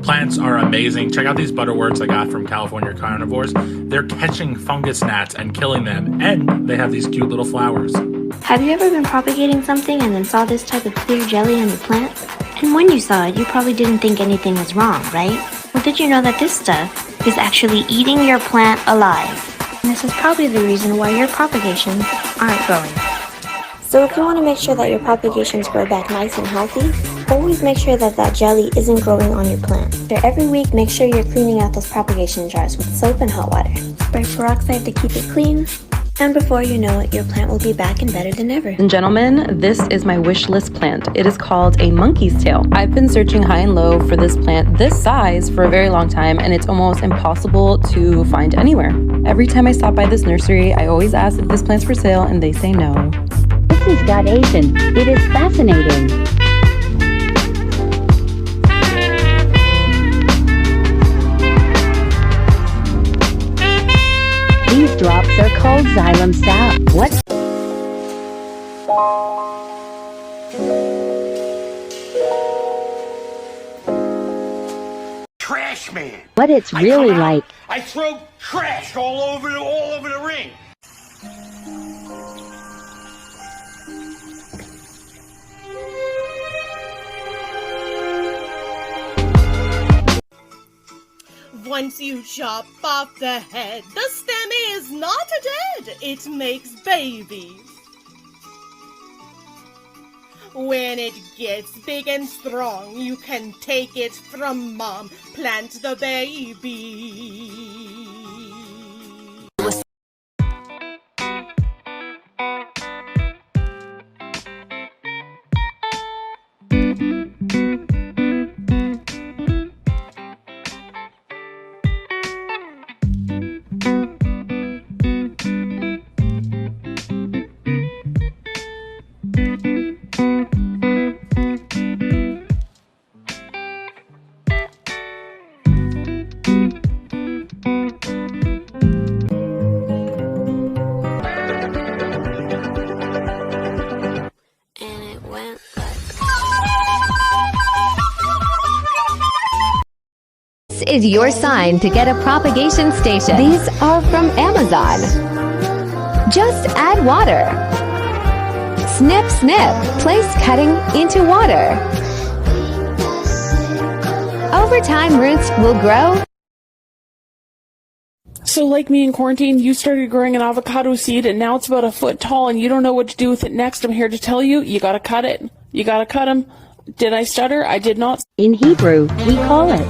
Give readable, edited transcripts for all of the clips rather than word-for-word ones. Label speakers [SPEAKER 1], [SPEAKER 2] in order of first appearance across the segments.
[SPEAKER 1] plants are amazing. Check out these butterworts I got from California carnivores. They're catching fungus gnats and killing them, and they have these cute little flowers.
[SPEAKER 2] Have you ever been propagating something and then saw this type of clear jelly on your plant? And when you saw it, you probably didn't think anything was wrong, right? Well, did you know that this stuff is actually eating your plant alive? And this is probably the reason why your propagations aren't growing. So if you want to make sure that your propagations grow back nice and healthy, always make sure that that jelly isn't growing on your plant. So every week, make sure you're cleaning out those propagation jars with soap and hot water. Spray peroxide to keep it clean. And before you know it, your plant will be back and better than ever.
[SPEAKER 3] And gentlemen, this is my wish list plant. It is called a monkey's tail. I've been searching high and low for this plant this size for a very long time, and it's almost impossible to find anywhere. Every time I stop by this nursery, I always ask if this plant's for sale, and they say no.
[SPEAKER 4] This is God Asian. It is fascinating. These drops are called xylem sap. What?
[SPEAKER 5] Trash man.
[SPEAKER 4] What it's really like.
[SPEAKER 5] I throw trash all over the ring.
[SPEAKER 6] Once you chop off the head, the stem is not dead, it makes babies. When it gets big and strong, you can take it from mom, plant the baby.
[SPEAKER 7] Is your sign to get a propagation station. These are from Amazon. Just add water. Snip, snip. Place cutting into water. Over time, roots will grow.
[SPEAKER 8] So like me in quarantine, you started growing an avocado seed and now it's about a foot tall and you don't know what to do with it next. I'm here to tell you, you gotta cut it. You gotta cut them. Did I stutter? I did not.
[SPEAKER 4] In Hebrew, we call it.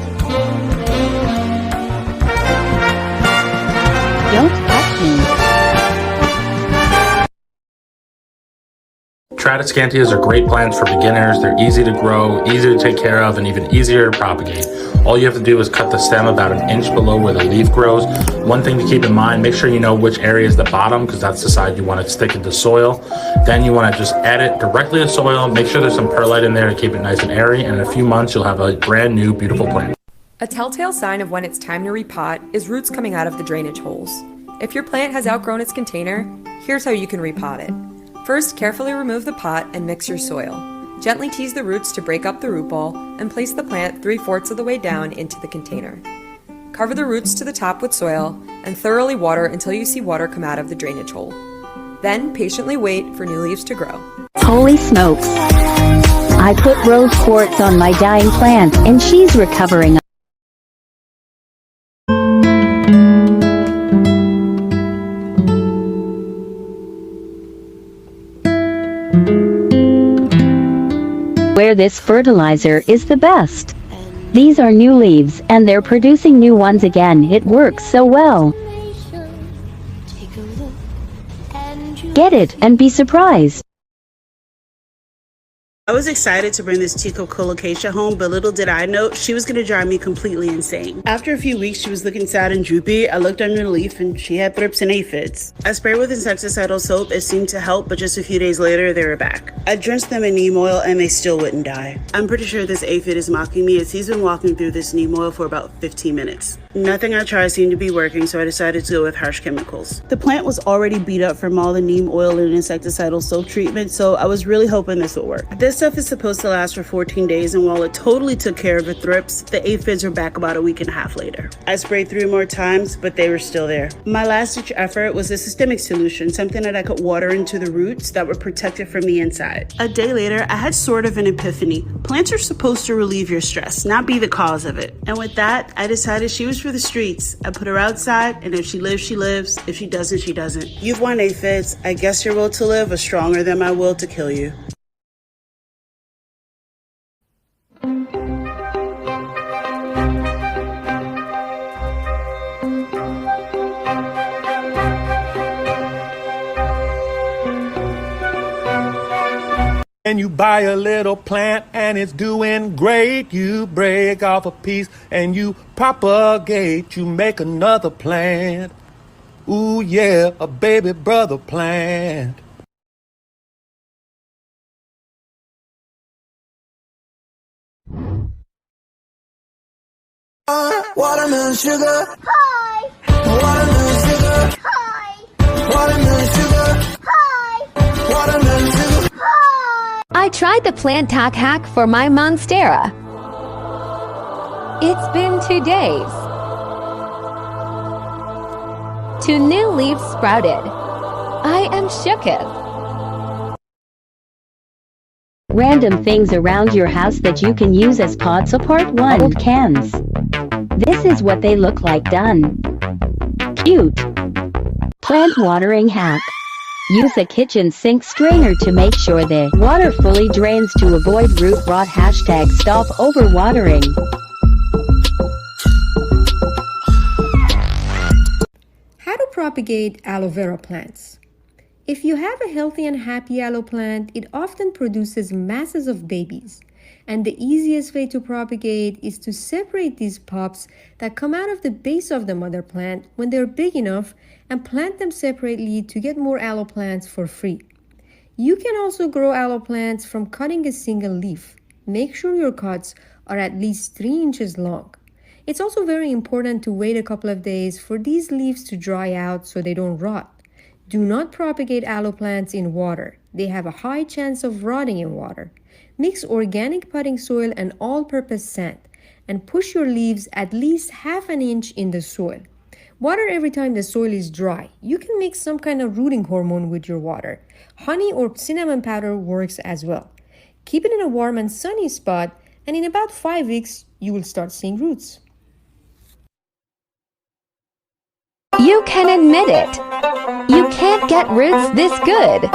[SPEAKER 4] Don't touch me.
[SPEAKER 1] Tradescantias are great plants for beginners. They're easy to grow, easy to take care of, and even easier to propagate. All you have to do is cut the stem about an inch below where the leaf grows. One thing to keep in mind, make sure you know which area is the bottom because that's the side you want to stick into soil. Then you want to just add it directly to soil. Make sure there's some perlite in there to keep it nice and airy, and in a few months you'll have a brand new beautiful plant.
[SPEAKER 9] A telltale sign of when it's time to repot is roots coming out of the drainage holes. If your plant has outgrown its container, here's how you can repot it. First, carefully remove the pot and mix your soil. Gently tease the roots to break up the root ball and place the plant 3/4 of the way down into the container. Cover the roots to the top with soil and thoroughly water until you see water come out of the drainage hole. Then patiently wait for new leaves to grow.
[SPEAKER 4] Holy smokes. I put rose quartz on my dying plant and she's recovering. Where this fertilizer is the best. These are new leaves and they're producing new ones again. It works so well. Get it and be surprised.
[SPEAKER 10] I was excited to bring this Tico colocasia home, but little did I know she was going to drive me completely insane. After a few weeks, she was looking sad and droopy. I looked under the leaf and she had thrips and aphids. I sprayed with insecticidal soap. It seemed to help, but just a few days later, they were back. I drenched them in neem oil and they still wouldn't die. I'm pretty sure this aphid is mocking me as he's been walking through this neem oil for about 15 minutes. Nothing I tried seemed to be working, so I decided to go with harsh chemicals. The plant was already beat up from all the neem oil and insecticidal soak treatment, so I was really hoping this would work. This stuff is supposed to last for 14 days, and while it totally took care of the thrips, the aphids were back about a week and a half later. I sprayed 3 more times, but they were still there. My last-ditch effort was a systemic solution, something that I could water into the roots that would protect it from the inside. A day later, I had sort of an epiphany. Plants are supposed to relieve your stress, not be the cause of it. And with that, I decided she was for the streets. I put her outside, and if she lives, she lives. If she doesn't, she doesn't. You've won, aphids. I guess your will to live was stronger than my will to kill you.
[SPEAKER 11] And you buy a little plant and it's doing great. You break off a piece and you propagate. You make another plant. Ooh yeah, a baby brother plant.
[SPEAKER 12] Watermelon sugar. Hi. Watermelon sugar. Hi. Watermelon sugar. Hi. Watermelon sugar.
[SPEAKER 7] I tried the Planttok hack for my monstera. It's been 2 days. 2 new leaves sprouted. I am shooketh.
[SPEAKER 4] Random things around your house that you can use as pots. Part 1. Old cans. This is what they look like done. Cute. Plant watering hack. Use a kitchen sink strainer to make sure the water fully drains to avoid root rot. #stop overwatering.
[SPEAKER 13] How to propagate aloe vera plants. If you have a healthy and happy aloe plant, it often produces masses of babies. And the easiest way to propagate is to separate these pups that come out of the base of the mother plant when they're big enough and plant them separately to get more aloe plants for free. You can also grow aloe plants from cutting a single leaf. Make sure your cuts are at least 3 inches long. It's also very important to wait a couple of days for these leaves to dry out so they don't rot. Do not propagate aloe plants in water. They have a high chance of rotting in water. Mix organic potting soil and all-purpose sand and push your leaves at least ½ an inch in the soil. Water every time the soil is dry. You can mix some kind of rooting hormone with your water. Honey or cinnamon powder works as well. Keep it in a warm and sunny spot, and in about 5 weeks, you will start seeing roots.
[SPEAKER 7] You can admit it. You can't get roots this good.